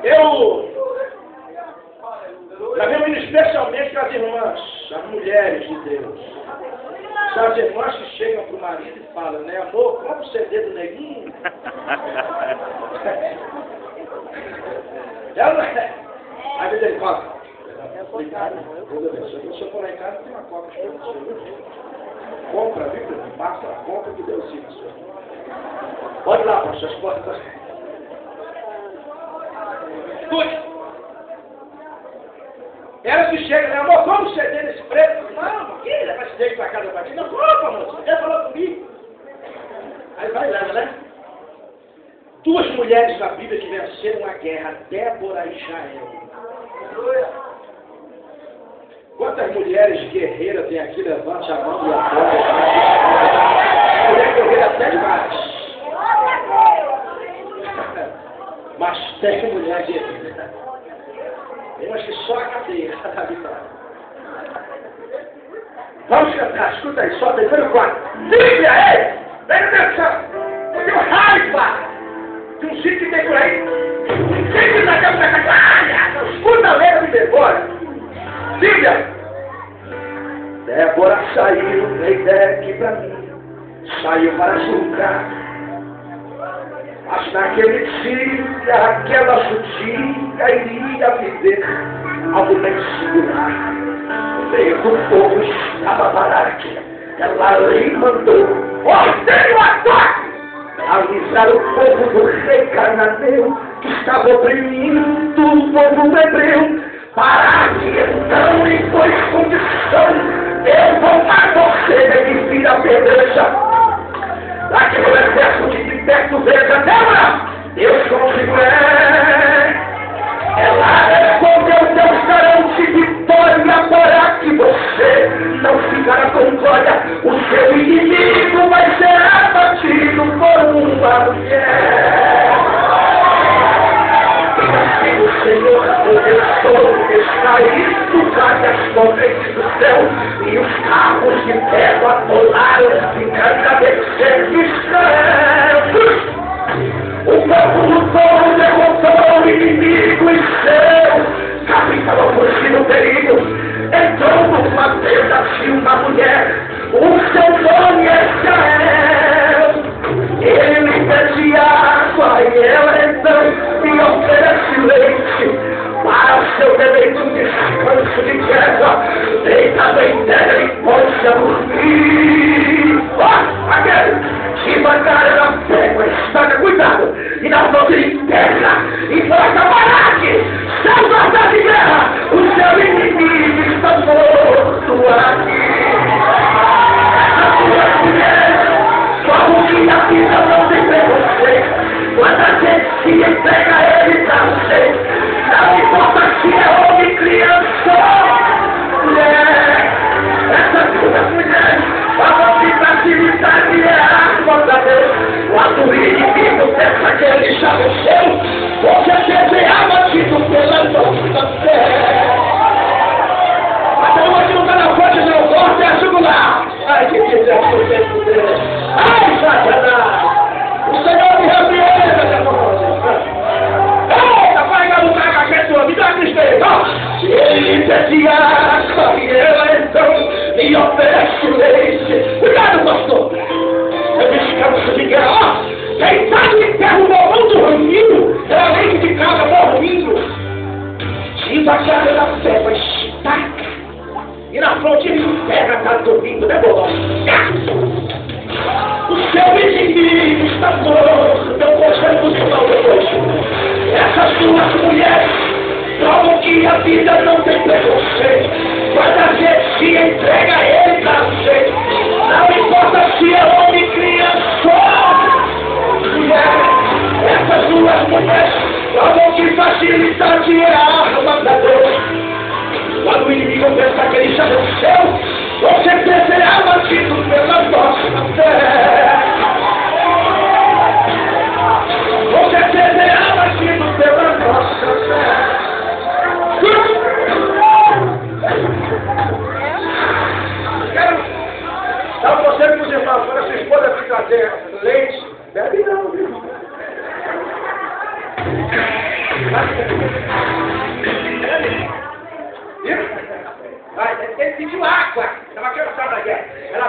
Eu está vendo especialmente para as irmãs, as mulheres de Deus. São as irmãs que chegam para o marido e falam, né, amor, compra o CD do Neguinho. Ela não é. Às vezes ele fala, obrigado, Deus abençoe. Se eu for lá em casa, tem uma copa para você. Compra, viu? Passa a compra que Deus ensina, senhor. Pode ir lá, pastor, as portas. Escute. Ela que chega, né? Amor, como CD nesse preço? Não, que leva esse CD para casa da batida? Não, compra, moço. Ele falou comigo. Aí vai lá, né? Duas mulheres na Bíblia que venceram a guerra, Débora e Jael. Quantas mulheres guerreiras tem aqui? Levante a mão e apoia. Mulher guerreira até demais. Mas tem mulher guerreira. Tem umas que só a cadeia da vitória. Vamos cantar, escuta aí, solta aí, pelo quadro. Bíblia, ei! Vem no céu! Eu tenho raiva de um sítio que tem por aí. Sempre na cama da casa. Escuta a letra de Débora. Bíblia! Débora saiu da ideia aqui pra mim. Saiu para julgar. Mas naquele dia, aquela judia iria viver algo bem singular. No meio do povo estava Baraque. Ela lhe mandou, ordem o ataque! Avisar o povo do rei cananeu, que estava oprimindo o povo hebreu. Baraque então impôs condição, eu vou matar você, ele vira pedreira. Aquele exército de perto veja, Débora, Deus consigo ela respondeu, Deus garante vitória para que você não ficará com glória. O seu inimigo vai ser abatido por uma mulher. E assim o Senhor, o Deus todo, está indo para as correntes do céu, e os carros de ferro atolaram de cada vez de Israel. O povo lutou, derrotou o inimigo e seu capitão fugiu do perigo. Entrou numa tenda de uma mulher, o seu nome é Israel. Ele pede água e ela então me oferece leite para o seu deleite, um descanso de guerra. Deita bem terra e pode a dormir. Aquele devagar na pégua, estaca, cuidado, e na mão de terra, e placa Baraque, seu guarda de guerra, o seu inimigo está morto aqui. Essas duas mulheres, como que a vida não tem preconceito, quando a gente se entrega a ele pra você, não importa se é homem, criança, mulher, essas duas mulheres, a facilidade é a arma da Deus. Quando o inimigo pensa que ele já venceu, você será abatido pela nossa fé. Mas eu aqui não está na frente, não. Corta a jugular. Ai, que quiser você poder. Ai, Satanás. O Senhor me repreenda, meu irmão. Eita, vai galutar com a pessoa. Me dá a tristeza. Ele pede água e ela então me oferece leite. Cuidado, pastor. Eu descanso de guerra. Deitado em terra, o morrão dormindo. Era leite de cabra dormindo. Devagar ela pega a estaca. E na fronte ele pega, tá dormindo, né, bobão? O seu inimigo está morto. Eu conselho do final depois. Essas duas mulheres provam que a vida não tem preconceito. Quando a gente se entrega a ele pra você, não importa se é homem, criança ou mulher. Essas duas mulheres provam que facilidade é a arma da Deus. Quando o inimigo pensa que ele já venceu, você será abatido pela nossa fé. Você será abatido pela nossa fé. Quero dar um conselho para os irmãos. Quando a sua esposa fica trazer leite, bebe não, viu? Viu? Ele pediu água. Estava cansado da guerra. Ela